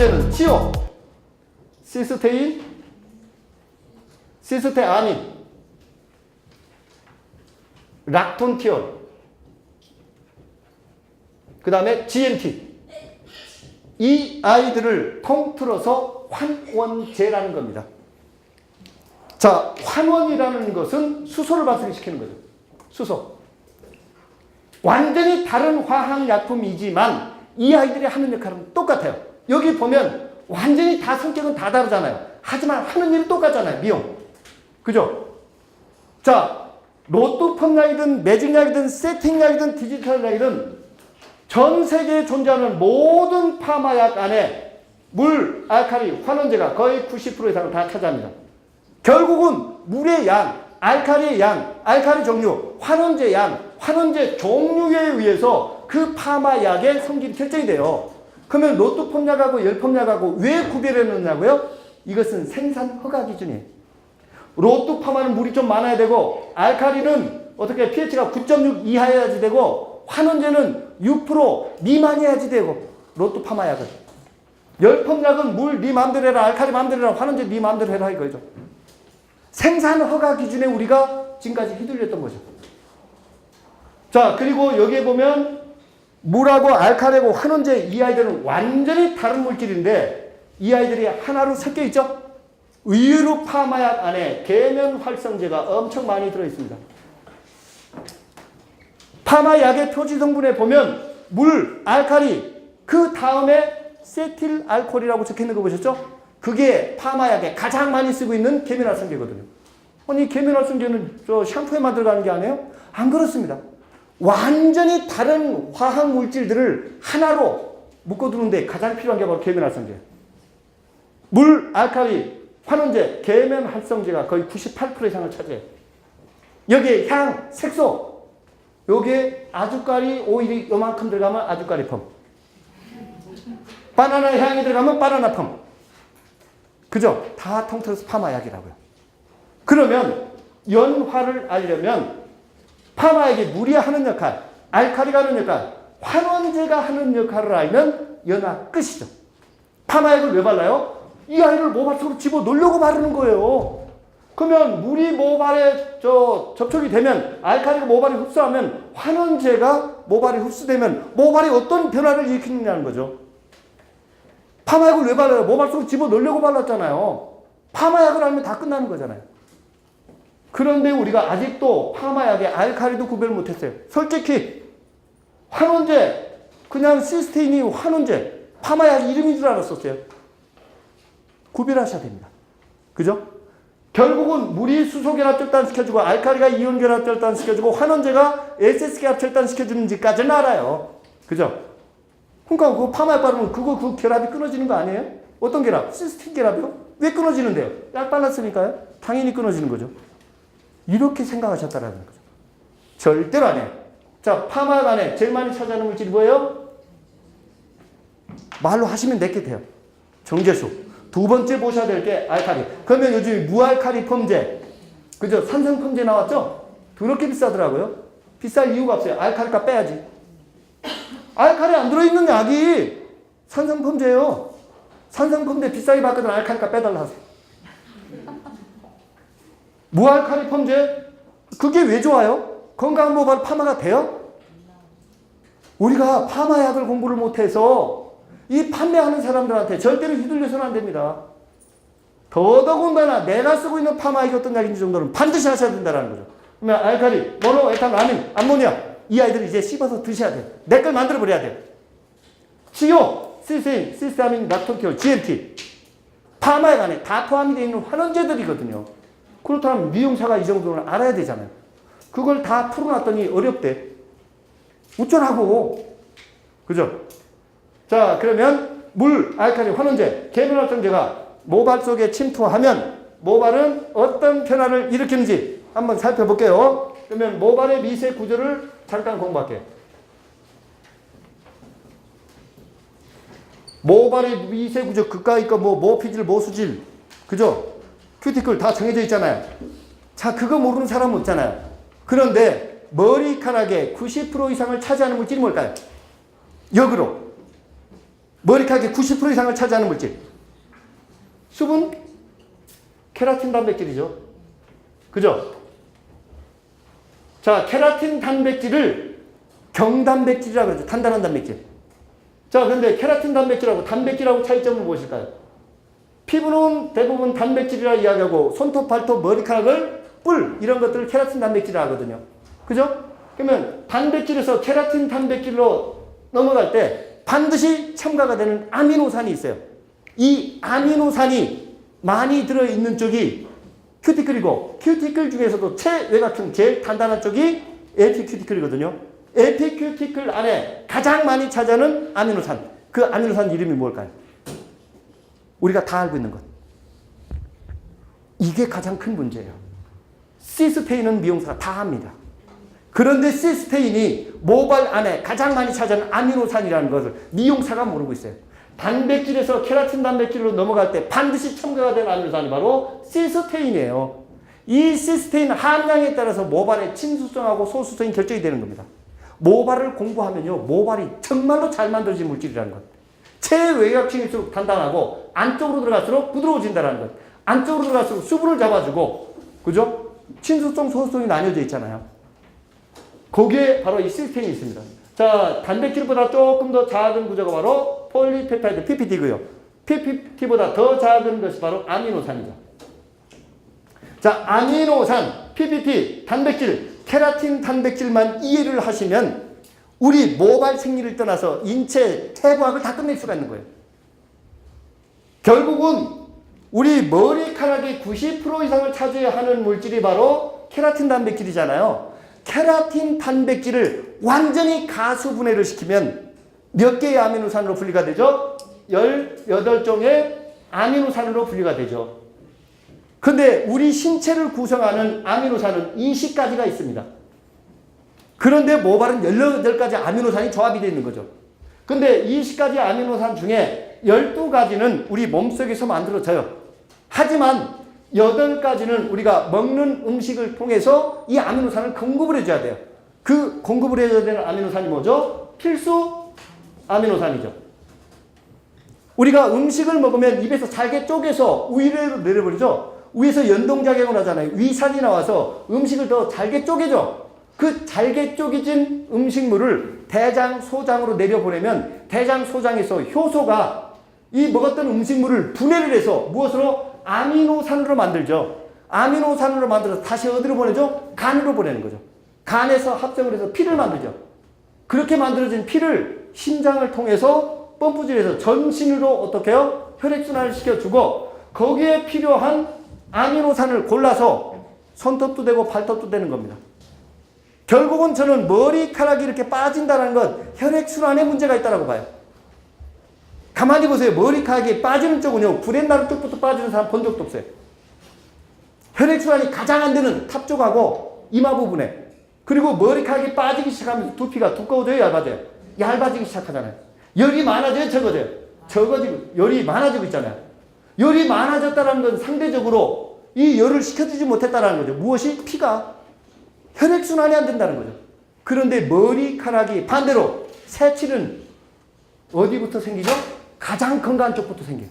환원제는 치오, 시스테인, 시스테아닌, 락톤티올, 그 다음에 GMT. 이 아이들을 통틀어서 환원제라는 겁니다. 자, 환원이라는 것은 수소를 발생시키는 거죠. 수소. 완전히 다른 화학약품이지만 이 아이들이 하는 역할은 똑같아요. 여기 보면 완전히 다 성격은 다 다르잖아요. 하지만 하는 일은 똑같잖아요. 미용. 그죠? 자, 로또펌약이든 매직약이든 세팅약이든 디지털약이든 전 세계에 존재하는 모든 파마약 안에 물, 알칼리, 환원제가 거의 90% 이상을 다 차지합니다. 결국은 물의 양, 알칼리의 양, 알칼리 종류, 환원제 양, 환원제 종류에 의해서 그 파마약의 성질이 결정이 돼요. 그러면 로또펌약하고 열펌약하고 왜 구별해 놓냐고요? 이것은 생산 허가 기준이에요. 로또파마는 물이 좀 많아야 되고 알칼리는 어떻게 pH가 9.6 이하여야지 되고 환원제는 6% 미만이어야지 되고 로또파마약은 열펌약은 물 네 마음대로 해라 알칼리 마음대로 해라 환원제 네 마음대로 해라 이거죠. 생산 허가 기준에 우리가 지금까지 휘둘렸던 거죠. 자, 그리고 여기에 보면 물하고 알칼리하고 환원제 이 아이들은 완전히 다른 물질인데 이 아이들이 하나로 섞여 있죠. 의외로 파마약 안에 계면 활성제가 엄청 많이 들어있습니다. 파마약의 표지 성분에 보면 물, 알칼리, 그 다음에 세틸알코올이라고 적혀있는 거 보셨죠? 그게 파마약에 가장 많이 쓰고 있는 계면활성제거든요. 아니 계면활성제는 저 샴푸에만 들어가는 게 아니에요? 안 그렇습니다. 완전히 다른 화학 물질들을 하나로 묶어두는데 가장 필요한 게 바로 계면활성제. 물, 알칼리, 환원제, 계면활성제가 거의 98% 이상을 차지해요. 여기에 향, 색소, 여기에 아주까리 오일이 요만큼 들어가면 아주까리 펌. 바나나 향이 들어가면 바나나 펌. 그죠? 다 통틀어서 파마약이라고요. 그러면 연화를 알려면 파마약이 물이 하는 역할, 알칼리가 하는 역할, 환원제가 하는 역할을 알면 연화 끝이죠. 파마약을 왜 발라요? 이 아이를 모발 속으로 집어넣으려고 바르는 거예요. 그러면 물이 모발에 접촉이 되면 알칼리가 모발에 흡수하면 환원제가 모발에 흡수되면 모발에 어떤 변화를 일으키느냐는 거죠. 파마약을 왜 발라요? 모발 속으로 집어넣으려고 발랐잖아요. 파마약을 알면 다 끝나는 거잖아요. 그런데 우리가 아직도 파마약의 알칼리도 구별 못했어요. 솔직히 환원제, 그냥 시스테인이 환원제, 파마약 이름인 줄 알았었어요. 구별하셔야 됩니다. 그죠? 결국은 물이 수소결합 절단시켜주고 알칼리가 이온결합 절단시켜주고 환원제가 SS결합 절단시켜주는지까지는 알아요. 그죠? 그러니까 그 파마약 바르면 그 결합이 끊어지는 거 아니에요? 어떤 결합? 시스틴 결합이요? 왜 끊어지는데요? 약 발랐으니까요? 당연히 끊어지는 거죠. 이렇게 생각하셨다라는 거죠. 절대로 안 해요. 자, 파마약 안에 제일 많이 차지하는 물질이 뭐예요? 말로 하시면 내게 돼요. 정제수. 두 번째 보셔야 될 게 알칼리. 그러면 요즘 무알칼리 펌제, 그죠? 산성 펌제 나왔죠? 그렇게 비싸더라고요. 비쌀 이유가 없어요. 알칼리가 빼야지. 알칼리 안 들어있는 약이 산성 펌제예요. 산성 펌제 비싸게 받거든 알칼리가 빼달라 하세요. 무알칼리 펌제, 그게 왜 좋아요? 건강한 모발 파마가 돼요? 우리가 파마약을 공부를 못해서 이 판매하는 사람들한테 절대로 휘둘려서는 안 됩니다. 더더군다나 내가 쓰고 있는 파마약이 어떤 약인지 정도는 반드시 하셔야 된다는 거죠. 그러면 알칼리, 모노, 에탄, 아민, 암모니아 이 아이들을 이제 씹어서 드셔야 돼요. 내 걸 만들어 버려야 돼요. 치료, 시스테인, 시스타민, 락톤티올, GMT 파마약 안에 다 포함이 되어 있는 환원제들이거든요. 그렇다면 미용사가 이 정도는 알아야 되잖아요. 그걸 다 풀어놨더니 어렵대. 어쩌라고. 그죠? 자, 그러면 물, 알칼리, 환원제, 계면활성제가 모발 속에 침투하면 모발은 어떤 변화를 일으키는지 한번 살펴볼게요. 그러면 모발의 미세 구조를 잠깐 공부할게요. 모발의 미세 구조, 그까이 거 모피질, 모수질, 그죠? 큐티클 다 정해져 있잖아요. 자, 그거 모르는 사람은 없잖아요. 그런데 머리카락의 90% 이상을 차지하는 물질이 뭘까요? 역으로 머리카락의 90% 이상을 차지하는 물질. 수분, 케라틴 단백질이죠. 그죠? 자, 케라틴 단백질을 경단백질이라고 하죠. 단단한 단백질. 자, 그런데 케라틴 단백질하고 단백질하고 차이점은 무엇일까요? 피부는 대부분 단백질이라 이야기하고 손톱, 발톱, 머리카락을 뿔 이런 것들을 케라틴 단백질이라 하거든요. 그죠? 그러면 단백질에서 케라틴 단백질로 넘어갈 때 반드시 첨가가 되는 아미노산이 있어요. 이 아미노산이 많이 들어있는 쪽이 큐티클이고 큐티클 중에서도 최외곽형 제일 단단한 쪽이 에피큐티클이거든요. 에피큐티클 안에 가장 많이 차지하는 아미노산. 그 아미노산 이름이 뭘까요? 우리가 다 알고 있는 것. 이게 가장 큰 문제예요. 시스테인은 미용사가 다 합니다. 그런데 시스테인이 모발 안에 가장 많이 차지하는 아미노산이라는 것을 미용사가 모르고 있어요. 단백질에서 케라틴 단백질로 넘어갈 때 반드시 첨가가 된 아미노산이 바로 시스테인이에요. 이 시스테인 함량에 따라서 모발의 친수성하고 소수성이 결정이 되는 겁니다. 모발을 공부하면요, 모발이 정말로 잘 만들어진 물질이라는 것. 최외곽층일수록 단단하고 안쪽으로 들어갈수록 부드러워진다는 것. 안쪽으로 들어갈수록 수분을 잡아주고, 그죠? 친수성, 소수성이 나뉘어져 있잖아요. 거기에 바로 이 시스테인이 있습니다. 자, 단백질보다 조금 더 작은 구조가 바로 폴리페타이드 PPT고요. PPT보다 더 작은 것이 바로 아미노산이죠. 자, 아미노산, PPT, 단백질, 케라틴 단백질만 이해를 하시면 우리 모발 생리를 떠나서 인체 해부학을 다 끝낼 수가 있는 거예요. 결국은 우리 머리카락의 90% 이상을 차지하는 물질이 바로 케라틴 단백질이잖아요. 케라틴 단백질을 완전히 가수분해를 시키면 몇 개의 아미노산으로 분리가 되죠? 18종의 아미노산으로 분리가 되죠. 근데 우리 신체를 구성하는 아미노산은 20가지가 있습니다. 그런데 모발은 18가지 아미노산이 조합이 되어 있는 거죠. 근데 20가지 아미노산 중에 12가지는 우리 몸속에서 만들어져요. 하지만 8가지는 우리가 먹는 음식을 통해서 이 아미노산을 공급을 해줘야 돼요. 그 공급을 해줘야 되는 아미노산이 뭐죠? 필수 아미노산이죠. 우리가 음식을 먹으면 입에서 잘게 쪼개서 위로 내려버리죠. 위에서 연동작용을 하잖아요. 위산이 나와서 음식을 더 잘게 쪼개죠. 그 잘게 쪼개진 음식물을 대장, 소장으로 내려보내면 대장, 소장에서 효소가 이 먹었던 음식물을 분해를 해서 무엇으로? 아미노산으로 만들죠. 아미노산으로 만들어서 다시 어디로 보내죠? 간으로 보내는 거죠. 간에서 합성을 해서 피를 만들죠. 그렇게 만들어진 피를 심장을 통해서 펌프질해서 전신으로 어떻게 해요? 혈액순환을 시켜주고 거기에 필요한 아미노산을 골라서 손톱도 되고 발톱도 되는 겁니다. 결국은 저는 머리카락이 이렇게 빠진다는 건 혈액순환에 문제가 있다고 봐요. 가만히 보세요. 머리카락이 빠지는 쪽은요, 구렛나루 쪽부터 빠지는 사람 본 적도 없어요. 혈액순환이 가장 안 되는 탑 쪽하고 이마 부분에, 그리고 머리카락이 빠지기 시작하면 두피가 두꺼워져요, 얇아져요? 얇아지기 시작하잖아요. 열이 많아져요, 적어져요? 적어지고, 열이 많아지고 있잖아요. 열이 많아졌다는 건 상대적으로 이 열을 식혀주지 못했다는 거죠. 무엇이? 피가 혈액순환이 안 된다는 거죠. 그런데 머리카락이 반대로 새치는 어디부터 생기죠? 가장 건강한 쪽부터 생겨요.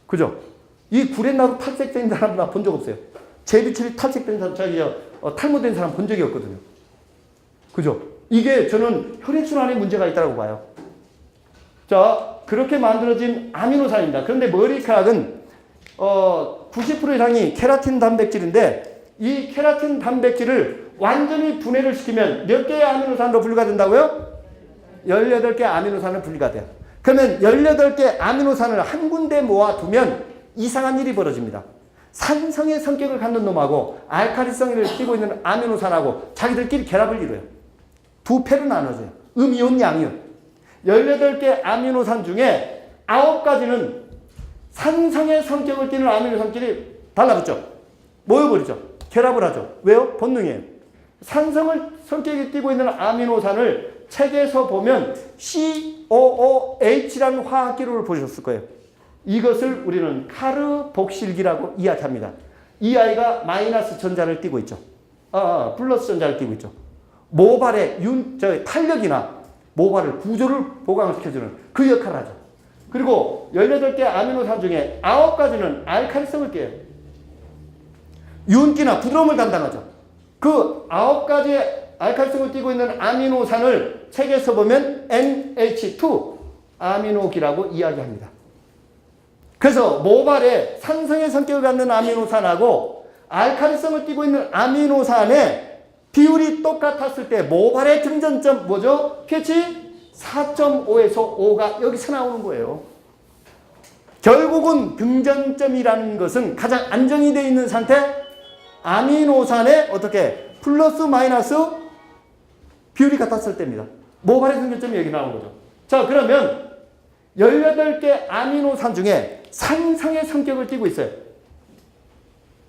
그죠? 이 구렛나루 탈색된 사람 나 본 적 없어요. 제비처리 탈색된 사람, 탈모된 사람 본 적이 없거든요. 그죠? 이게 저는 혈액순환에 문제가 있다고 봐요. 자, 그렇게 만들어진 아미노산입니다. 그런데 머리카락은 90% 이상이 케라틴 단백질인데 이 케라틴 단백질을 완전히 분해를 시키면 몇 개의 아미노산으로 분리가 된다고요? 18개 아미노산으로 분리가 돼요. 그러면 18개 아미노산을 한 군데 모아두면 이상한 일이 벌어집니다. 산성의 성격을 갖는 놈하고 알칼리성을 띠고 있는 아미노산하고 자기들끼리 결합을 이뤄요. 두 패로 나눠져요. 음이온, 양이온. 18개 아미노산 중에 9가지는 산성의 성격을 띠는 아미노산끼리 달라붙죠. 모여버리죠. 결합을 하죠. 왜요? 본능이에요. 산성을 성격이 띠고 있는 아미노산을 책에서 보면 COOH라는 화학기록을 보셨을 거예요. 이것을 우리는 카르복실기라고 이야기합니다. 이 아이가 마이너스 전자를 띠고 있죠. 플러스 전자를 띠고 있죠. 모발의 탄력이나 모발을 구조를 보강시켜주는 그 역할을 하죠. 그리고 18개 아미노산 중에 9가지는 알칼리성을 띠어요. 윤기나 부드러움을 담당하죠. 그 9가지의 알칼리성을 띠고 있는 아미노산을 책에서 보면 NH2 아미노기라고 이야기합니다. 그래서 모발에 산성의 성격을 갖는 아미노산하고 알칼리성을 띠고 있는 아미노산의 비율이 똑같았을 때 모발의 등전점 뭐죠? pH 4.5에서 5가 여기서 나오는 거예요. 결국은 등전점이라는 것은 가장 안정이 되어 있는 상태 아미노산의 어떻게 플러스 마이너스 비율이 같았을 때입니다. 모발의 등전점이 여기 나오는 거죠. 자, 그러면 18개 아미노산 중에 산성의 성격을 띠고 있어요.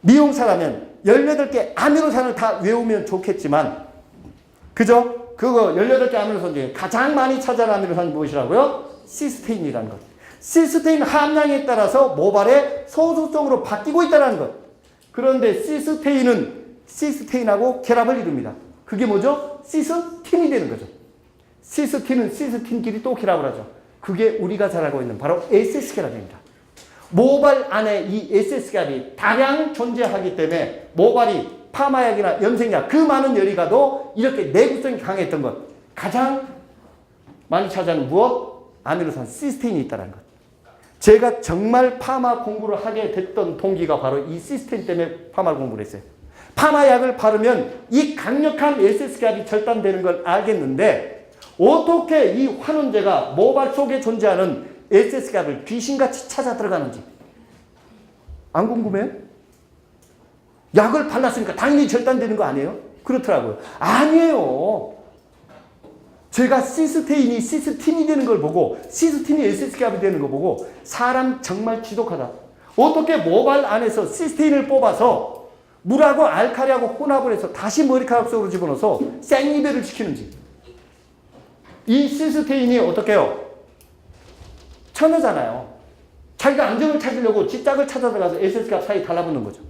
미용사라면 18개 아미노산을 다 외우면 좋겠지만, 그죠? 그거 18개 아미노산 중에 가장 많이 차지하는 아미노산이 무엇이라고요? 시스테인이라는 것. 시스테인 함량에 따라서 모발의 소수성으로 바뀌고 있다는 것. 그런데 시스테인은 시스테인하고 결합을 이룹니다. 그게 뭐죠? 시스틴이 되는 거죠. 시스틴은 시스틴끼리 또 결합을 하죠. 그게 우리가 잘 알고 있는 바로 SS 결합입니다. 모발 안에 이 SS 결합이 다량 존재하기 때문에 모발이 파마약이나 염색약 그 많은 열이 가도 이렇게 내구성이 강했던 것. 가장 많이 차지하는 무엇? 아미노산 시스테인이 있다는 것. 제가 정말 파마 공부를 하게 됐던 동기가 바로 이 시스테인 때문에 파마 공부를 했어요. 파마약을 바르면 이 강력한 SS 결합이 절단되는 걸 알겠는데 어떻게 이 환원제가 모발 속에 존재하는 SS 결합을 귀신같이 찾아 들어가는지 안 궁금해요? 약을 발랐으니까 당연히 절단되는 거 아니에요? 그렇더라고요. 아니에요. 제가 시스테인이 시스틴이 되는 걸 보고 시스틴이 SS 결합이 되는 거 보고 사람 정말 지독하다. 어떻게 모발 안에서 시스테인을 뽑아서 물하고 알칼리하고 혼합을 해서 다시 머리카락 속으로 집어넣어서 생이별을 시키는지. 이 시스테인이 어떻게 해요? 천하잖아요. 자기가 안정을 찾으려고 지짝을 찾아 들어가서 SS가 사이 달라붙는 거죠.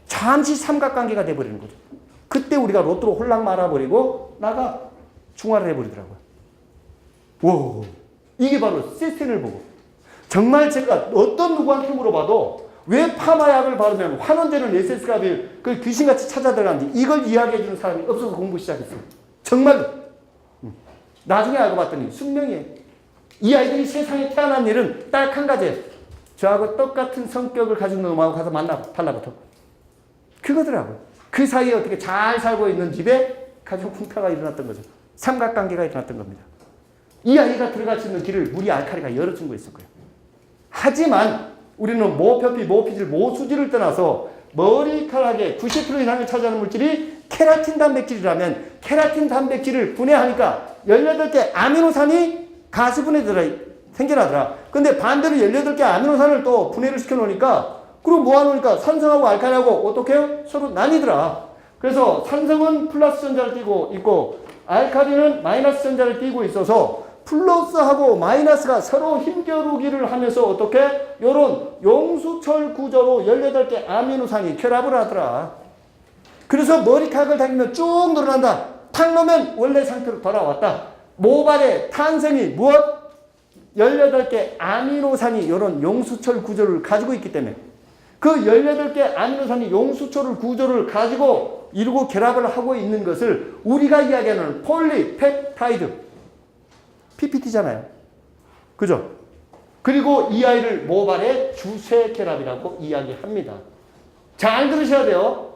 잠시 삼각관계가 돼버리는 거죠. 그때 우리가 로또로 홀랑 말아버리고 나가 중화를 해버리더라고요. 와, 이게 바로 시스테인을 보고 정말 제가 어떤 누구한테 물어봐도 왜 파마약을 바르면 환원제는 SS가 그 귀신같이 찾아 들어가는지 이걸 이야기해주는 사람이 없어서 공부 시작했어요. 정말로. 나중에 알고 봤더니 숙명이에요. 이 아이들이 세상에 태어난 일은 딱 한 가지예요. 저하고 똑같은 성격을 가진 놈하고 가서 달라붙어. 그거더라고요. 그 사이에 어떻게 잘 살고 있는 집에 가정 풍파가 일어났던 거죠. 삼각관계가 일어났던 겁니다. 이 아이가 들어갈 수 있는 길을 물이 알칼리가 열어준 거였을 거예요. 하지만 우리는 모표피, 모피질, 모수지를 떠나서 머리카락의 90% 이상을 차지하는 물질이 케라틴 단백질이라면 케라틴 단백질을 분해하니까 18개 아미노산이 가시분해 생겨나더라. 근데 반대로 18개 아미노산을 또 분해를 시켜놓으니까 그럼 모아놓으니까 산성하고 알칼리하고 어떻게 해요? 서로 나뉘더라. 그래서 산성은 플러스 전자를 띠고 있고 알칼리는 마이너스 전자를 띠고 있어서 플러스하고 마이너스가 서로 힘겨루기를 하면서 어떻게? 요런 용수철 구조로 18개 아미노산이 결합을 하더라. 그래서 머리카락을 당기면 쭉 늘어난다. 탁 놓으면 원래 상태로 돌아왔다. 모발의 탄생이 무엇? 18개 아미노산이 이런 용수철 구조를 가지고 있기 때문에 그 18개 아미노산이 용수철 구조를 가지고 이루고 결합을 하고 있는 것을 우리가 이야기하는 폴리펩타이드 PPT잖아요. 그죠? 그리고 이 아이를 모발의 주쇄 결합이라고 이야기합니다. 잘 들으셔야 돼요.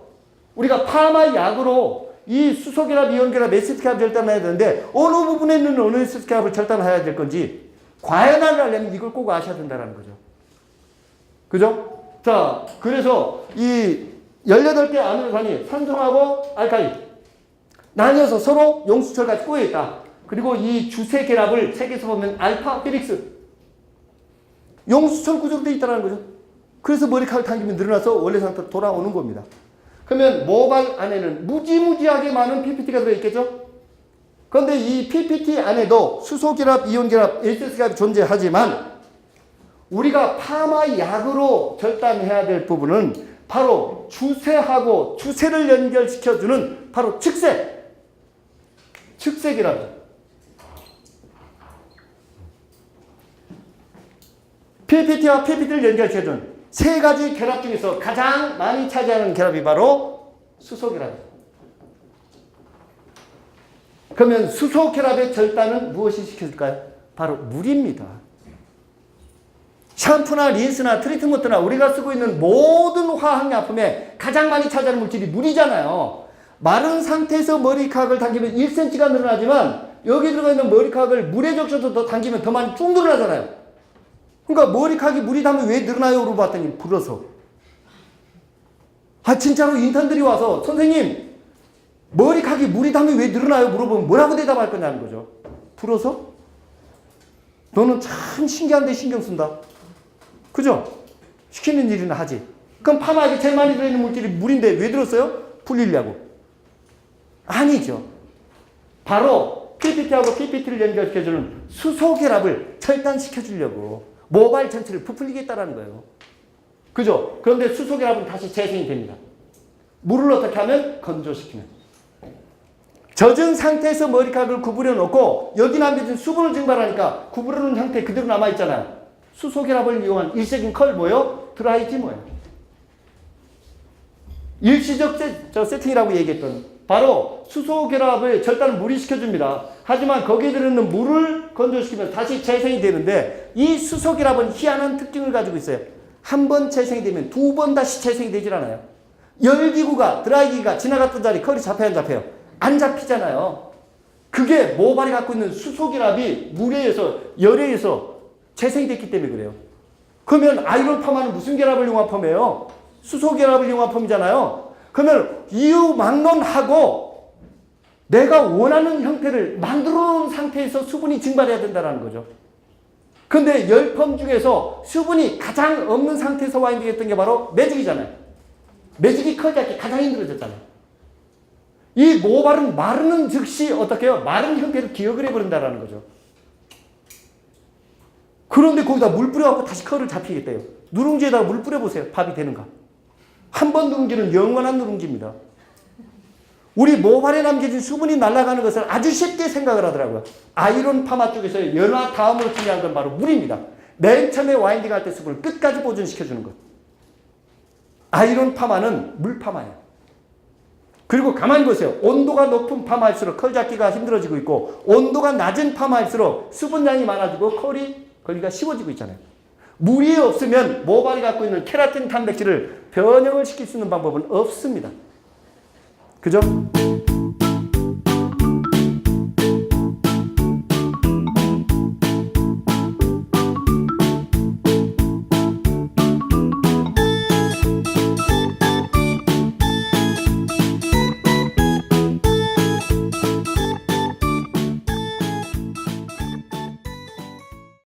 우리가 파마 약으로 이 수소 결합, 이온 결합, 에시드 결합 절단해야 되는데 어느 부분에 있는 어느 에시드 결합을 절단해야 될 건지 과연을 하려면 이걸 꼭 아셔야 된다는 거죠. 그죠? 자, 그래서 이 18개 아미노산이 산성하고 알칼리 나뉘어서 서로 용수철같이 꼬여있다. 그리고 이 주쇄 결합을 책에서 보면 알파 헬릭스 용수철 구조로 되어 있다는 거죠. 그래서 머리카락 당기면 늘어나서 원래 상태로 돌아오는 겁니다. 그러면 모발 안에는 무지무지하게 많은 PPT가 들어있겠죠? 그런데 이 PPT 안에도 수소결합, 이온결합, SS결합이 존재하지만 우리가 파마약으로 절단해야 될 부분은 바로 주쇄하고 주쇄를 연결시켜주는 바로 측쇄결합. PPT와 PPT를 연결시켜준 세 가지 결합 중에서 가장 많이 차지하는 결합이 바로 수소결합이에요. 그러면 수소결합의 절단은 무엇이 시켜줄까요? 바로 물입니다. 샴푸나 린스나 트리트먼트나 우리가 쓰고 있는 모든 화학약품에 가장 많이 차지하는 물질이 물이잖아요. 마른 상태에서 머리카락을 당기면 1cm가 늘어나지만 여기 들어가 있는 머리카락을 물에 적셔서 더 당기면 더 많이 쭉 늘어나잖아요. 그러니까 머리카락이 물이 닿으면 왜 늘어나요? 물어봤더니 불어서. 진짜로 인턴들이 와서 선생님 머리카락이 물이 닿으면 왜 늘어나요? 물어보면 뭐라고 대답할 거냐는 거죠. 불어서? 너는 참 신기한데 신경 쓴다. 그죠? 시키는 일이나 하지. 그럼 파마에 제일 많이 들어있는 물질이 물인데 왜 들었어요? 풀리려고. 아니죠. 바로 PPT하고 PPT를 연결시켜주는 수소결합을 절단시켜주려고 모발 전체를 부풀리겠다라는 거예요. 그죠? 그런데 수소결합은 다시 재생이 됩니다. 물을 어떻게 하면? 건조시키면. 젖은 상태에서 머리카락을 구부려 놓고 여기 남겨진 수분을 증발하니까 구부려 놓은 상태 그대로 남아있잖아요. 수소결합을 이용한 일시적인 컬 뭐예요? 드라이지 뭐예요? 일시적 세팅이라고 얘기했던 바로 수소결합을 절단을 물이 시켜줍니다. 하지만 거기에 들어있는 물을 건조시키면 다시 재생이 되는데 이 수소결합은 희한한 특징을 가지고 있어요. 한 번 재생이 되면 두 번 다시 재생이 되질 않아요. 열기구가 드라이기가 지나갔던 자리 컬이 잡혀요 안 잡혀요? 안 잡히잖아요. 그게 모발이 갖고 있는 수소결합이 물에 의해서 열에 의해서 재생이 됐기 때문에 그래요. 그러면 아이론 파마는 무슨 결합을 이용한 펌이에요? 수소결합을 이용한 펌이잖아요. 그러면 이유망론하고 내가 원하는 형태를 만들어 놓은 상태에서 수분이 증발해야 된다는 거죠. 근데 열펌 중에서 수분이 가장 없는 상태에서 와인딩 했던 게 바로 매직이잖아요. 매직이 컬 잡기 가장 힘들어졌잖아요. 이 모발은 마르는 즉시 어떻게 해요? 마른 형태를 기억을 해버린다는 거죠. 그런데 거기다 물 뿌려갖고 다시 컬을 잡히겠대요. 누룽지에다가 물 뿌려보세요. 밥이 되는가? 한 번 누룽지는 영원한 누룽지입니다. 우리 모발에 남겨진 수분이 날아가는 것을 아주 쉽게 생각을 하더라고요. 아이론 파마 쪽에서 연화 다음으로 중요한 건 바로 물입니다. 맨 처음에 와인딩 할 때 수분을 끝까지 보존시켜주는 것. 아이론 파마는 물 파마예요. 그리고 가만히 보세요. 온도가 높은 파마일수록 컬 잡기가 힘들어지고 있고 온도가 낮은 파마일수록 수분량이 많아지고 컬이 걸리기가 쉬워지고 있잖아요. 물이 없으면 모발이 갖고 있는 케라틴 단백질을 변형을 시킬 수 있는 방법은 없습니다. 그죠?